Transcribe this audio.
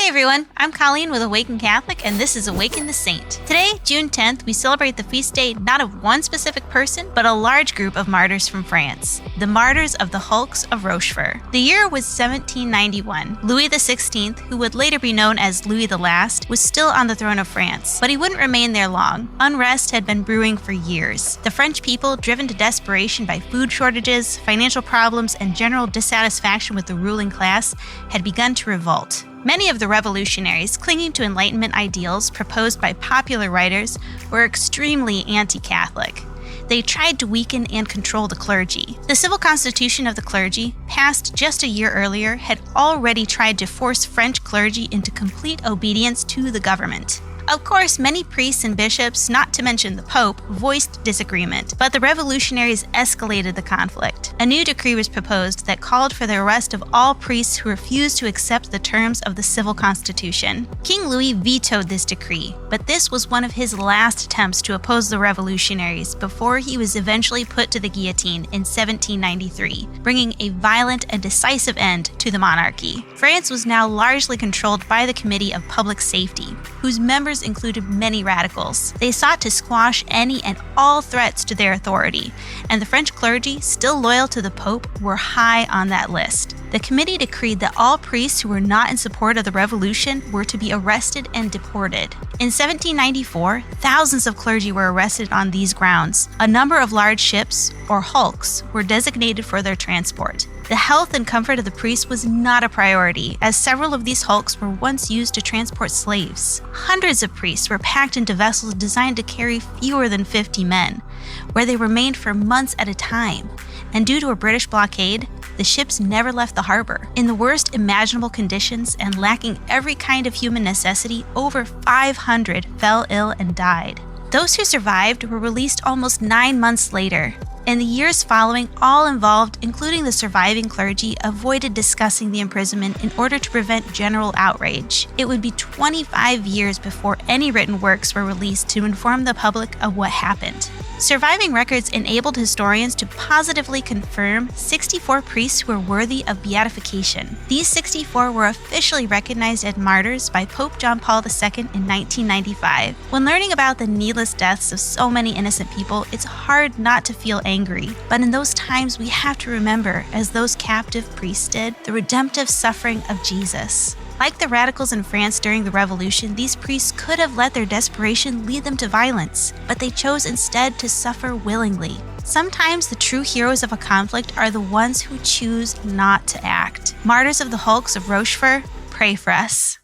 Hi everyone, I'm Colleen with Awaken Catholic, and this is Awaken the Saint. Today, June 10th, we celebrate the feast day not of one specific person, but a large group of martyrs from France, the Martyrs of the Hulks of Rochefort. The year was 1791. Louis XVI, who would later be known as Louis the Last, was still on the throne of France, but he wouldn't remain there long. Unrest had been brewing for years. The French people, driven to desperation by food shortages, financial problems, and general dissatisfaction with the ruling class, had begun to revolt. Many of the revolutionaries, clinging to Enlightenment ideals proposed by popular writers, were extremely anti-Catholic. They tried to weaken and control the clergy. The civil constitution of the clergy, passed just a year earlier, had already tried to force French clergy into complete obedience to the government. Of course, many priests and bishops, not to mention the Pope, voiced disagreement, but the revolutionaries escalated the conflict. A new decree was proposed that called for the arrest of all priests who refused to accept the terms of the civil constitution. King Louis vetoed this decree, but this was one of his last attempts to oppose the revolutionaries before he was eventually put to the guillotine in 1793, bringing a violent and decisive end to the monarchy. France was now largely controlled by the Committee of Public Safety, whose members included many radicals. They sought to squash any and all threats to their authority, and the French clergy, still loyal to the Pope, were high on that list. The committee decreed that all priests who were not in support of the revolution were to be arrested and deported. In 1794, thousands of clergy were arrested on these grounds. A number of large ships, or hulks, were designated for their transport. The health and comfort of the priests was not a priority, as several of these hulks were once used to transport slaves. Hundreds of priests were packed into vessels designed to carry fewer than 50 men, where they remained for months at a time. And due to a British blockade, the ships never left the harbor. In the worst imaginable conditions and lacking every kind of human necessity, over 500 fell ill and died. Those who survived were released almost 9 months later. In the years following, all involved, including the surviving clergy, avoided discussing the imprisonment in order to prevent general outrage. It would be 25 years before any written works were released to inform the public of what happened. Surviving records enabled historians to positively confirm 64 priests who were worthy of beatification. These 64 were officially recognized as martyrs by Pope John Paul II in 1995. When learning about the needless deaths of so many innocent people, it's hard not to feel angry. But in those times, we have to remember, as those captive priests did, the redemptive suffering of Jesus. Like the radicals in France during the Revolution, these priests could have let their desperation lead them to violence, but they chose instead to suffer willingly. Sometimes the true heroes of a conflict are the ones who choose not to act. Martyrs of the Hulks of Rochefort, pray for us.